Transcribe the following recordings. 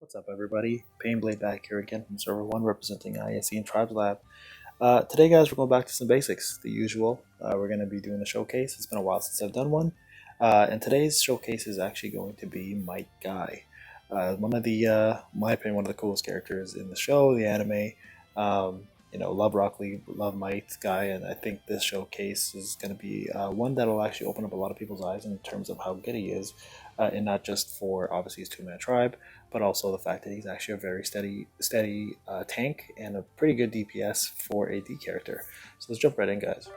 What's up, everybody? Payne back here again from Server 1 representing ISE and Tribes Lab. Today, guys, we're going back to some basics, the usual. We're going to be doing a showcase. It's been a while since I've done one. And today's showcase is actually going to be Might Guy. One of the, my opinion, one of the coolest characters in the show, the anime. Love Rock Lee, love Might Guy, and I think this showcase is going to be one that'll actually open up a lot of people's eyes in terms of how good he is, and not just for obviously his two-man tribe, but also the fact that he's actually a very steady tank and a pretty good DPS for a D character. So let's jump right in, guys.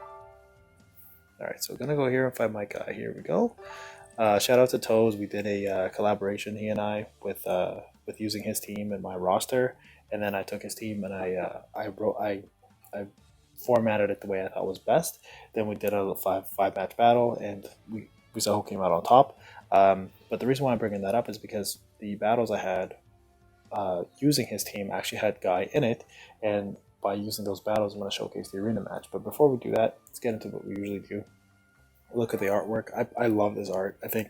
Alright, so we're going to go here and find my guy. Here we go. Shout out to Toes. We did a collaboration, he and I, with using his team in my roster, and then I took his team and I formatted it the way I thought was best. Then we did a five match battle, and we saw who came out on top. But the reason why I'm bringing that up is because the battles I had using his team actually had Guy in it, and by using those battles, I'm going to showcase the arena match. But before we do that, let's get into what we usually do. Look at the artwork. I love this art. I think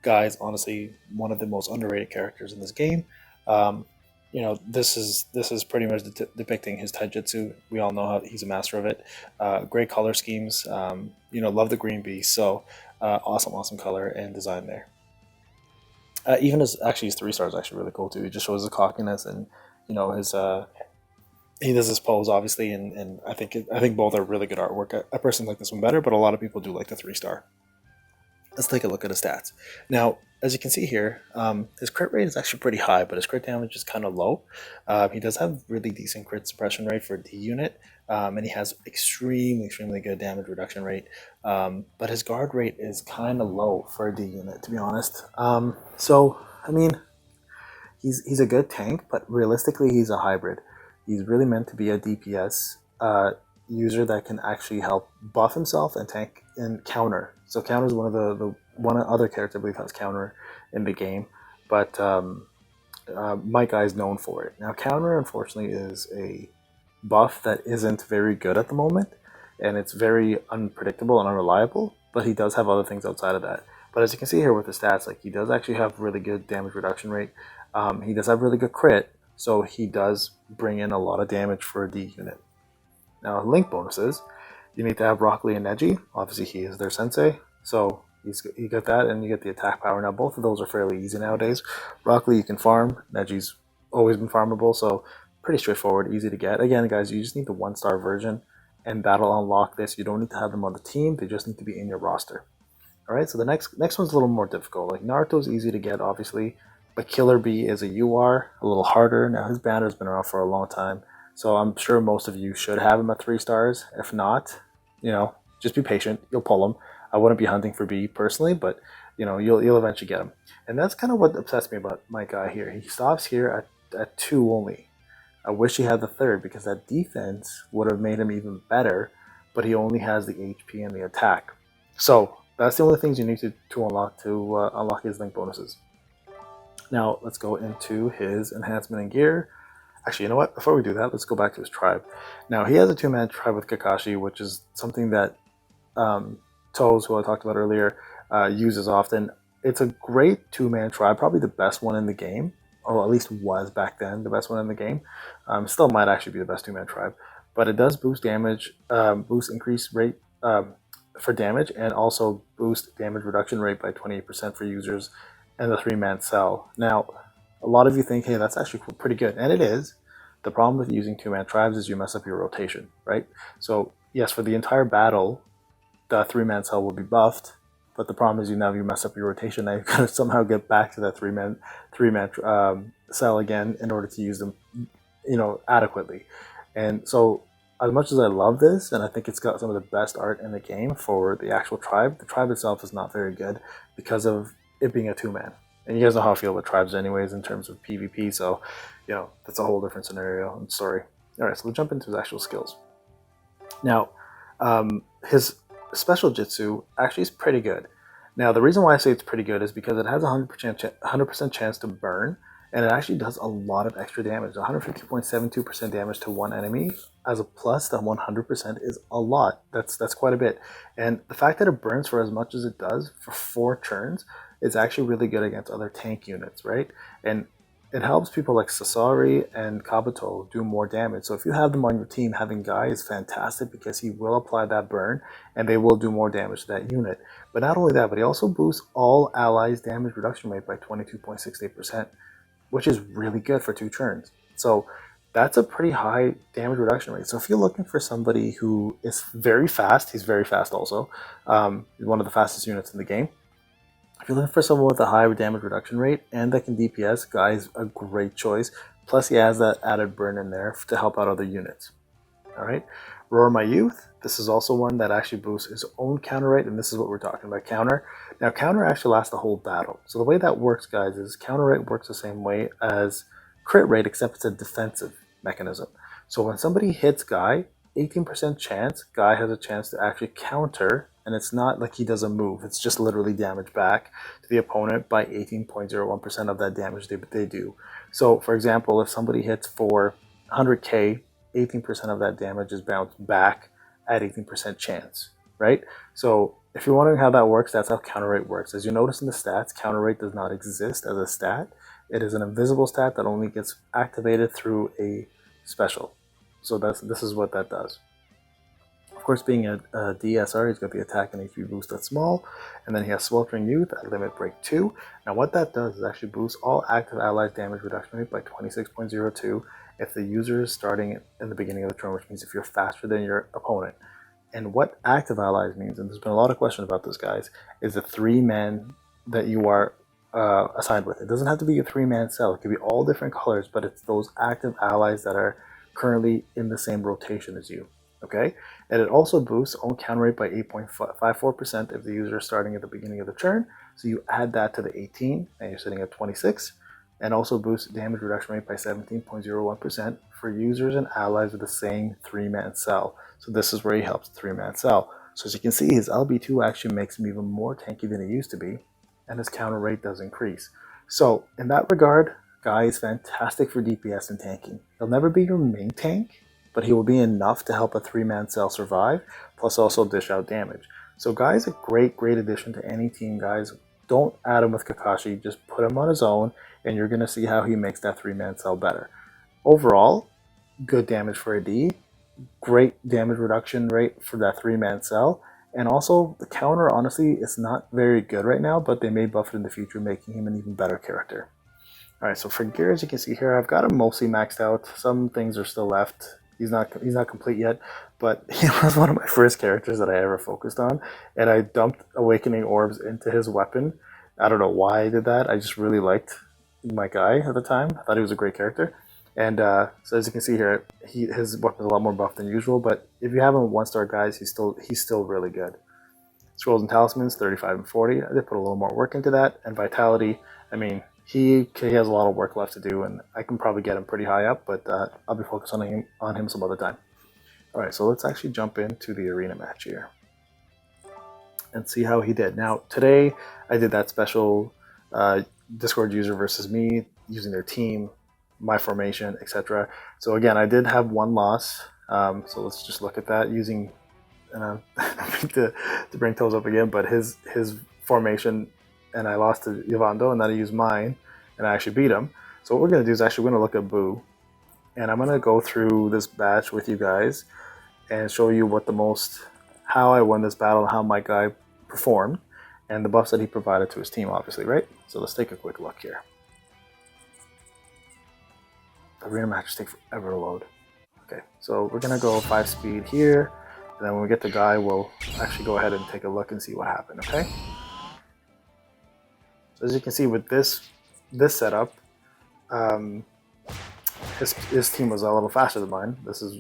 Guy is honestly one of the most underrated characters in this game. This is pretty much depicting his taijutsu. We all know how he's a master of it. Great color schemes. Love the green beast. So awesome color and design there. Even his 3-star is actually really cool too. He just shows his cockiness and his he does his pose obviously, and I think both are really good artwork. I personally like this one better, but a lot of people do like the 3-star. Let's take a look at his stats. Now, as you can see here, his crit rate is actually pretty high, but his crit damage is kind of low. He does have really decent crit suppression rate for a D unit, and he has extremely good damage reduction rate. But his guard rate is kind of low for a D unit, to be honest. He's a good tank, but realistically, he's a hybrid. He's really meant to be a DPS user that can actually help buff himself and tank and counter. So counter is one of the other character I believe has counter in the game, but my guy is known for it. Now counter unfortunately is a buff that isn't very good at the moment, and it's very unpredictable and unreliable, but he does have other things outside of that. But as you can see here with the stats, like he does actually have really good damage reduction rate. He does have really good crit, so he does bring in a lot of damage for a D unit. Now, link bonuses, you need to have Rock Lee and Neji. Obviously, he is their sensei, so you get that, and you get the attack power. Now, both of those are fairly easy nowadays. Rock Lee you can farm. Neji's always been farmable, so pretty straightforward, easy to get. Again, guys, you just need the 1-star version, and that'll unlock this. You don't need to have them on the team. They just need to be in your roster. All right, so the next one's a little more difficult. Like Naruto's easy to get, obviously, but Killer Bee is a UR, a little harder. Now, his banner's been around for a long time, so I'm sure most of you should have him at 3 stars. If not, just be patient. You'll pull him. I wouldn't be hunting for B personally, but you'll eventually get him. And that's kind of what obsessed me about my guy here. He stops here at 2 only. I wish he had the 3rd because that defense would have made him even better, but he only has the HP and the attack. So that's the only things you need to unlock unlock his link bonuses. Now let's go into his enhancement and gear. Actually, you know what? Before we do that, let's go back to his tribe. Now, he has a 2-man tribe with Kakashi, which is something that Toes, who I talked about earlier, uses often. It's a great 2-man tribe, probably the best one in the game, or at least was back then the best one in the game. Still might actually be the best 2-man tribe, but it does boost damage, boost increase rate for damage, and also boost damage reduction rate by 28% for users, and the 3-man cell. Now, a lot of you think, hey, that's actually pretty good, and it is. The problem with using 2-man tribes is you mess up your rotation, right? So yes, for the entire battle, the 3-man cell will be buffed, but the problem is you mess up your rotation. Now you've got to somehow get back to that 3-man cell again in order to use them, adequately. And so, as much as I love this, and I think it's got some of the best art in the game for the actual tribe, the tribe itself is not very good because of it being a 2-man. And you guys know how I feel about tribes anyways in terms of PvP, so, that's a whole different scenario and story. Alright, so we'll jump into his actual skills. Now, his special jutsu actually is pretty good. Now, the reason why I say it's pretty good is because it has a 100% chance to burn, and it actually does a lot of extra damage. 150.72% damage to one enemy as a plus, that 100% is a lot. That's quite a bit. And the fact that it burns for as much as it does for 4 turns is actually really good against other tank units, right? And it helps people like Sasori and Kabuto do more damage. So if you have them on your team, having Guy is fantastic because he will apply that burn and they will do more damage to that unit. But not only that, but he also boosts all allies' damage reduction rate by 22.68%, which is really good for 2 turns. So that's a pretty high damage reduction rate. So if you're looking for somebody who is very fast, he's very fast also. He's one of the fastest units in the game. If you're looking for someone with a high damage reduction rate and that can DPS, Guy's a great choice. Plus, he has that added burn in there to help out other units. All right, Roar My Youth. This is also one that actually boosts his own counter rate, and this is what we're talking about, counter. Now, counter actually lasts the whole battle. So the way that works, guys, is counter rate works the same way as crit rate, except it's a defensive mechanism. So when somebody hits Guy, 18% chance, Guy has a chance to actually counter, and it's not like he does a move. It's just literally damage back to the opponent by 18.01% of that damage they do. So, for example, if somebody hits for 100k, 18% of that damage is bounced back at 18% chance, right? So if you're wondering how that works, that's how counter rate works. As you notice in the stats, counter rate does not exist as a stat. It is an invisible stat that only gets activated through a special. So this is what that does. Of course, being a DSR, he's got the attack and HP boost at small, and then he has Sweltering Youth at limit break 2. Now what that does is actually boost all active allies damage reduction rate by 26.02 if the user is starting in the beginning of the turn, which means if you're faster than your opponent. And what active allies means, and there's been a lot of questions about this, guys, is the 3-man that you are assigned with. It doesn't have to be a 3-man cell. It could be all different colors, but it's those active allies that are currently in the same rotation as you. Okay, and it also boosts own counter rate by 8.54% if the user is starting at the beginning of the turn. So you add that to the 18, and you're sitting at 26. And also boosts damage reduction rate by 17.01% for users and allies with the same 3-man cell. So this is where he helps the 3-man cell. So as you can see, his LB2 actually makes him even more tanky than he used to be, and his counter rate does increase. So in that regard, Guy is fantastic for DPS and tanking. He'll never be your main tank, but he will be enough to help a 3-man cell survive, plus also dish out damage. So Guy is a great addition to any team, guys. Don't add him with Kakashi, just put him on his own, and you're going to see how he makes that 3-man cell better. Overall, good damage for a D, great damage reduction rate for that 3-man cell, and also the counter, honestly, is not very good right now, but they may buff it in the future, making him an even better character. Alright, so for gear, as you can see here, I've got him mostly maxed out. Some things are still left. He's not complete yet, but he was one of my first characters that I ever focused on, and I dumped Awakening Orbs into his weapon. I don't know why I did that. I just really liked my Guy at the time. I thought he was a great character. And so as you can see here, his weapon is a lot more buff than usual, but if you have him 1-star, guys, he's still really good. Scrolls and Talismans, 35 and 40. I did put a little more work into that. And Vitality, I mean, he has a lot of work left to do, and I can probably get him pretty high up, but I'll be focused on him some other time. All right, so let's actually jump into the arena match here and see how he did. Now, today I did that special Discord user versus me, using their team, my formation, etc. So again, I did have one loss. So let's just look at that using to bring Toes up again, but his formation, and I lost to Yvando, and then I used mine, and I actually beat him. So what we're going to do is actually we're going to look at Boo, and I'm going to go through this batch with you guys and show you how I won this battle, how my Guy performed, and the buffs that he provided to his team, obviously, right? So let's take a quick look here. The arena matches take forever to load. Okay, so we're going to go 5 speed here, and then when we get to Guy, we'll actually go ahead and take a look and see what happened, okay? So as you can see with this setup, his team was a little faster than mine.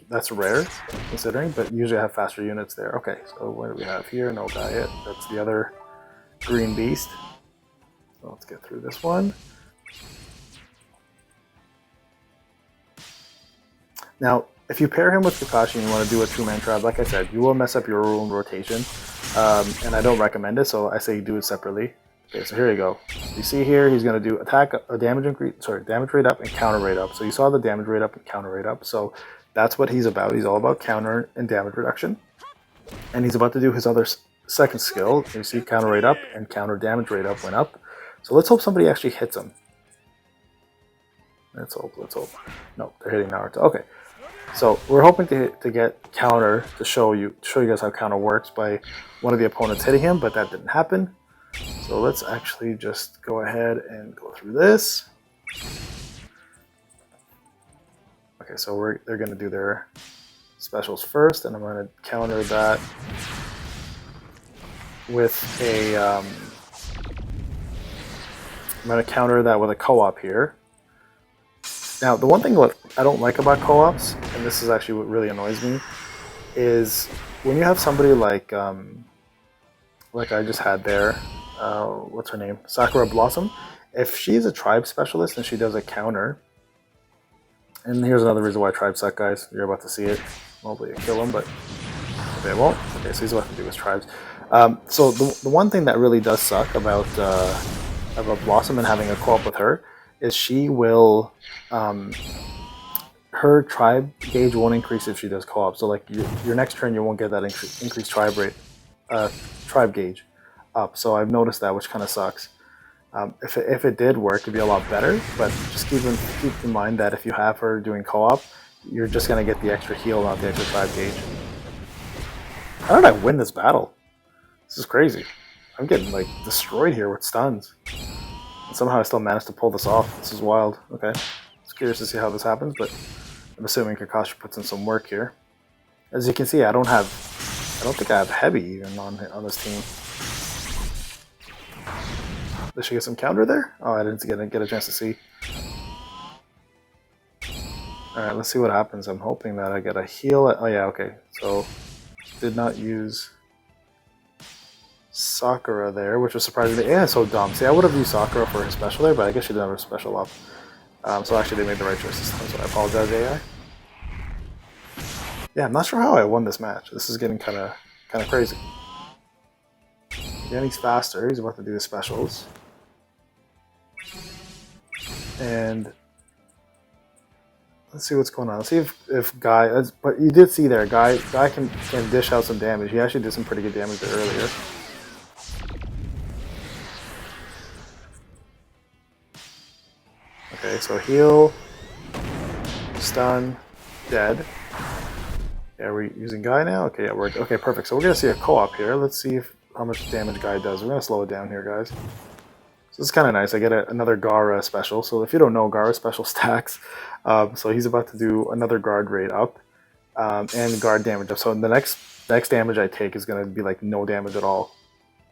That's rare considering, but usually I have faster units there. Okay, so what do we have here? No Diet. That's the other green beast. So let's get through this one. Now, if you pair him with Kakashi and you want to do a 2-man trap, like I said, you will mess up your own rotation, and I don't recommend it. So I say do it separately. Okay, so here you go. You see here, he's going to do attack, damage rate up and counter rate up. So you saw the damage rate up and counter rate up. So that's what he's about. He's all about counter and damage reduction. And he's about to do his other second skill. You see counter rate up and counter damage rate up went up. So let's hope somebody actually hits him. Let's hope. Let's hope. No, they're hitting Naruto. Okay, so we're hoping to get counter to show you guys how counter works by one of the opponents hitting him, but that didn't happen. So let's actually just go ahead and go through this. Okay, so they're gonna do their specials first, and I'm gonna counter that with a. I'm gonna counter that with a co-op here. Now, the one thing what I don't like about co-ops, and this is actually what really annoys me, is when you have somebody like I just had there, what's her name? Sakura Blossom. If she's a tribe specialist and she does a counter, and here's another reason why tribes suck, guys. You're about to see it. Hopefully you kill them, but they won't. Okay, so he's about to do his tribes. So the one thing that really does suck about Blossom and having a co-op with her is she will, her tribe gauge won't increase if she does co-op. So like your next turn, you won't get that increased tribe rate, tribe gauge up. So I've noticed that, which kind of sucks. If it did work, it'd be a lot better. But just keep in mind that if you have her doing co-op, you're just gonna get the extra heal, not the extra tribe gauge. How did I win this battle? This is crazy. I'm getting like destroyed here with stuns. And somehow I still managed to pull this off. This is wild. Okay. I was curious to see how this happens, but I'm assuming Kakashi puts in some work here. As you can see, I don't think I have heavy even on this team. Did she get some counter there? Oh, I didn't get a chance to see. Alright, let's see what happens. I'm hoping that I get a heal. Oh yeah, okay. So, did not use Sakura there, which was surprising. Yeah, so dumb. See, I would have used Sakura for her special there, but I guess she didn't have her special up. So actually they made the right choice this time, so I apologize, AI. Yeah, I'm not sure how I won this match. This is getting kind of crazy. Again, he's faster. He's about to do the specials. And let's see what's going on. Let's see if Guy... But you did see there, Guy can dish out some damage. He actually did some pretty good damage there earlier. Okay, so heal, stun, dead. Yeah, are we using Guy now? Okay, yeah, okay, perfect. So we're gonna see a co-op here. Let's see how much damage Guy does. We're gonna slow it down here, guys. So this is kind of nice. I get another Gaara special. So if you don't know, Gaara special stacks. So he's about to do another guard rate up and guard damage up. So the next damage I take is gonna be like no damage at all.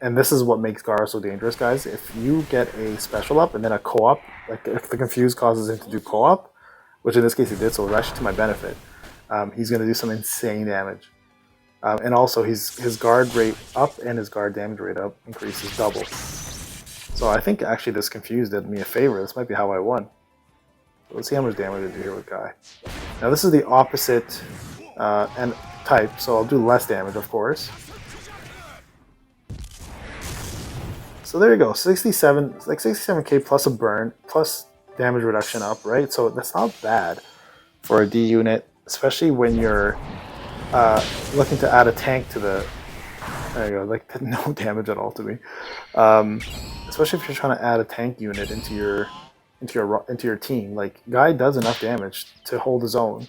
And this is what makes Gaara so dangerous, guys. If you get a special up and then a co-op, like if the Confuse causes him to do co-op, which in this case he did, so it's actually to my benefit, he's going to do some insane damage. And also his guard rate up and his guard damage rate up increases double. So I think actually this Confuse did me a favor. This might be how I won. So let's see how much damage I do here with Guy. Now this is the opposite and type, so I'll do less damage, of course. So there you go, 67, like 67k plus a burn, plus damage reduction up, right? So that's not bad for a D unit, especially when you're looking to add a tank to the... There you go, like no damage at all to me. Especially if you're trying to add a tank unit into your team. Like Guy does enough damage to hold his own.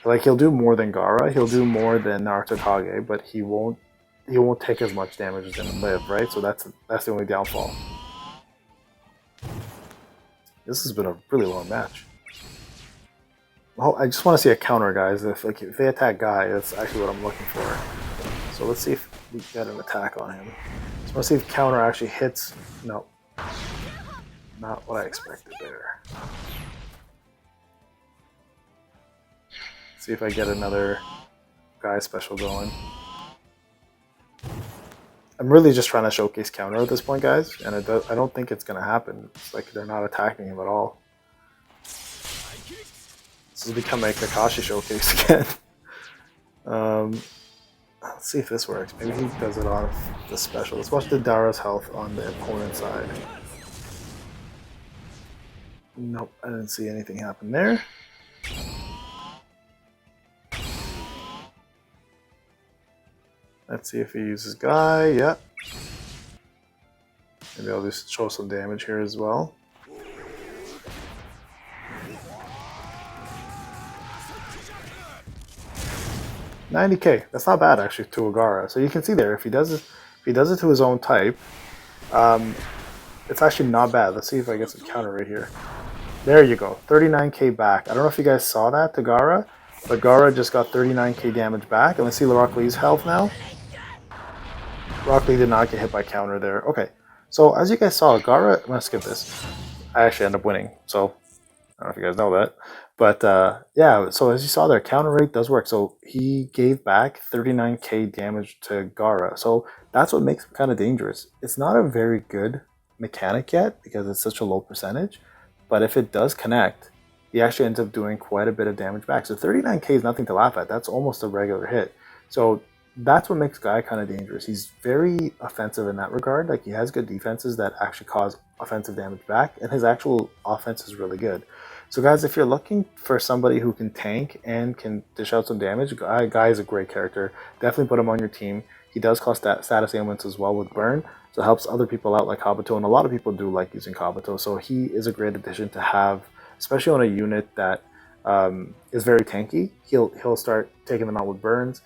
Like he'll do more than Gaara, he'll do more than Naruto Kage, but he won't take as much damage as him live, right? So that's the only downfall. This has been a really long match. Well, I just want to see a counter, guys. If they attack Guy, that's actually what I'm looking for. So let's see if we get an attack on him. Just want to see if counter actually hits. No, not what I expected there. See if I get another Guy special going. I'm really just trying to showcase counter at this point, guys, and I don't think it's going to happen. It's like they're not attacking him at all. This has become a Kakashi showcase again. Let's see if this works. Maybe he does it on the special. Let's watch the Dara's health on the opponent's side. Nope, I didn't see anything happen there. Let's see if he uses Guy. Yep. Maybe I'll just show some damage here as well. 90k. That's not bad actually to Agara. So you can see there if he does it to his own type, it's actually not bad. Let's see if I get some counter right here. There you go, 39k back. I don't know if you guys saw that to Gara, but Gara just got 39k damage back. And let's see Rock Lee's health now. Rock Lee did not get hit by counter there. Okay, so as you guys saw, Gara. I'm gonna skip this. I actually end up winning, so I don't know if you guys know that. But yeah, so as you saw there, counter rate does work. So he gave back 39k damage to Gara. So that's what makes him kind of dangerous. It's not a very good mechanic yet because it's such a low percentage. But if it does connect, he actually ends up doing quite a bit of damage back. So 39k is nothing to laugh at. That's almost a regular hit. So that's what makes Guy kind of dangerous. He's very offensive in that regard. Like he has good defenses that actually cause offensive damage back, and his actual offense is really good. So guys, if you're looking for somebody who can tank and can dish out some damage, Guy is a great character. Definitely put him on your team. He does cause status ailments as well with burn, so it helps other people out like Kabuto, and a lot of people do like using Kabuto. So he is a great addition to have, especially on a unit that is very tanky. He'll start taking them out with burns.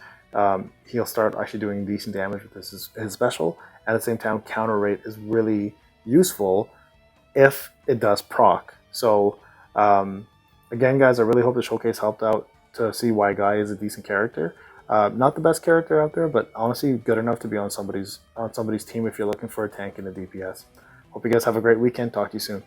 He'll start actually doing decent damage with his special. At the same time, counter rate is really useful if it does proc. So again, guys, I really hope the showcase helped out to see why Guy is a decent character. Not the best character out there, but honestly good enough to be on somebody's team if you're looking for a tank in the DPS. Hope you guys have a great weekend. Talk to you soon.